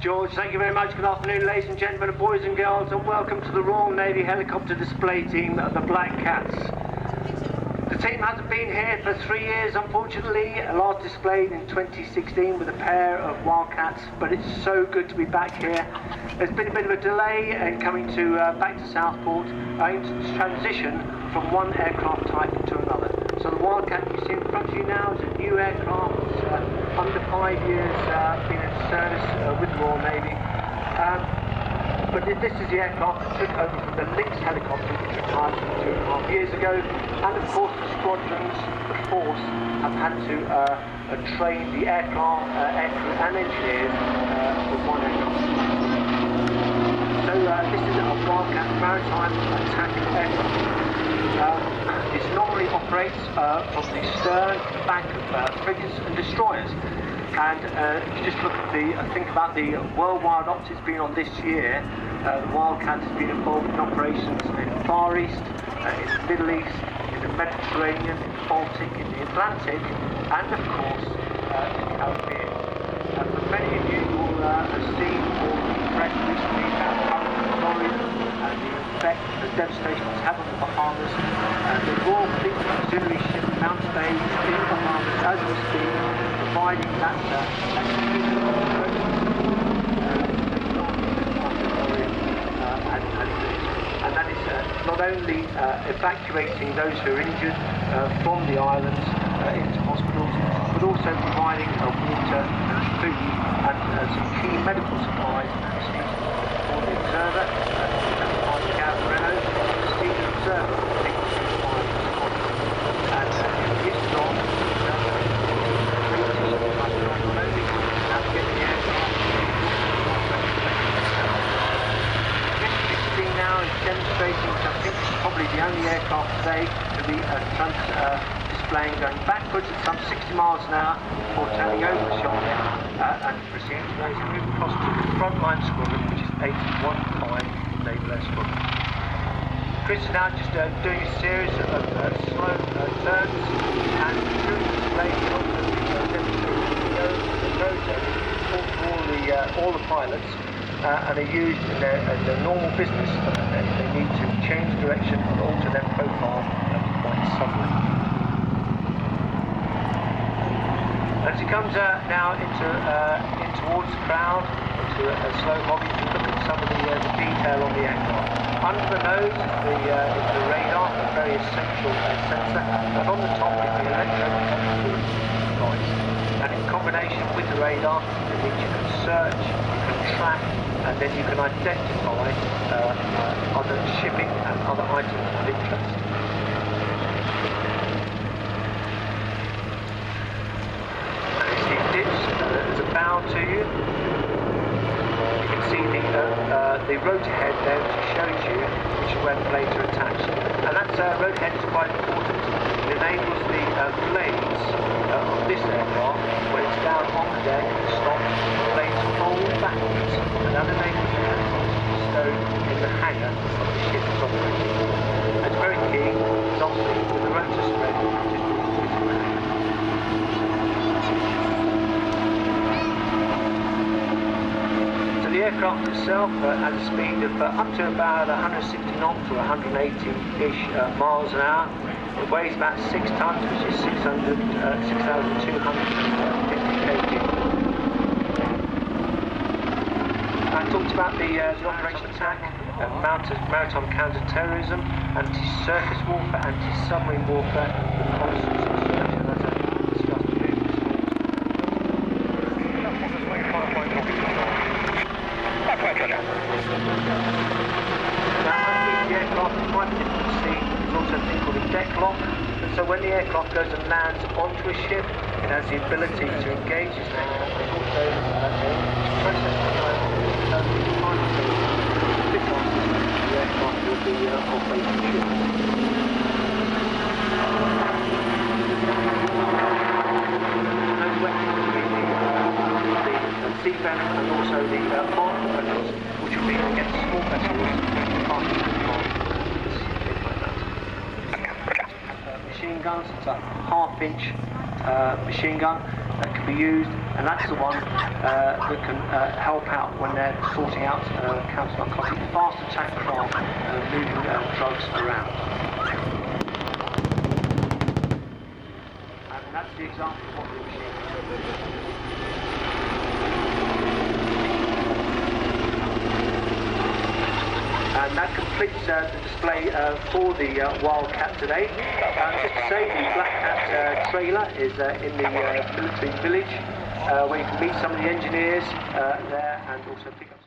George, thank you very much. Good afternoon, ladies and gentlemen, boys and girls, and welcome to the Royal Navy helicopter display team, the Black Cats. The team hasn't been here for 3 years, unfortunately. Last displayed in 2016 with a pair of Wildcats, but it's so good to be back here. There's been a bit of a delay in coming to back to Southport, owing to this transition from one aircraft type to another. So the Wildcat you see in front of you now is a new aircraft. It's under 5 years been in service with the Royal Navy. But this is the aircraft that took over from the Lynx helicopter, which retired 2.5 years ago. And of course the squadrons, the force, have had to train the aircraft, aircrew and engineers with one aircraft. So this is a Wildcat maritime tactical aircraft. This normally operates from the stern, back of frigates and destroyers. And if you just look at think about the worldwide ops it's been on this year, the Wildcat has been involved in operations in the Far East, in the Middle East, in the Mediterranean, in the Baltic, in the Atlantic, and of course in the Caribbean. For many of you will have seen or read recently about Florida and the effect the devastation it's had on the Bahamas. The Royal Fleet Auxiliary Ship Mount Bay is in the Bahamas as we speak, providing that and that is not only evacuating those who are injured from the islands into hospitals, but also providing water and food and some key medical supplies, especially for the observer, observer, and if not, now is demonstrating, which I think is probably the only aircraft today to be displaying going backwards at some 60 miles an hour before turning over the shoulder and proceeding to move across to the frontline squadron, which is 815 Naval Air Squadron. Chris is now just doing a series of slow turns and during the display all the pilots and are used in their normal business. They need to change direction and alter their profile quite suddenly. As he comes now in towards the crowd, into a slow hobby, you can look at some of the detail on the aircraft. Under the nose is the radar, a very essential sensor, and on the top is the electronic device. And in combination with the radar, it means you can search, you can track, and then you can identify other shipping and other items of interest. And as it dips, there's a bow to you. You can see the rotor head there, which shows you which is where the blades are attached. And that rotor head is quite important. It enables the blades of this aircraft, when it's down on the deck and stopped, the blades fold backwards, and that enables the aircraft to be stowed in the hangar of the ship is operating. It's very key, because obviously with the rotor spread, it just moves in the hangar. The aircraft itself has a speed of up to about 160 knots or 180-ish miles an hour. It weighs about 6 tons, which is 6,250 kg. I talked about the operation attack, maritime counter-terrorism, anti-surface warfare, anti-submarine warfare, reconnaissance and search, and that's discussed previously. Now, underneath the aircraft is quite difficult to see. There's also a thing called a deck lock. And so when the aircraft goes and lands onto a ship, it has the ability to engage its deck lock and also process the final stage of the aircraft will be operating the ship. Those weapons will be the sea venom and also the mark weapons, which will be against small vessels, machine guns. It's a half-inch machine gun that can be used and that's the one that can help out when they're sorting out counter-narcotic fast attack craft moving drugs around. And that's the example of what the machine is. And that completes the display for the Wildcat today. Just to say, the Black Cat trailer is in the military village, where you can meet some of the engineers there and also pick up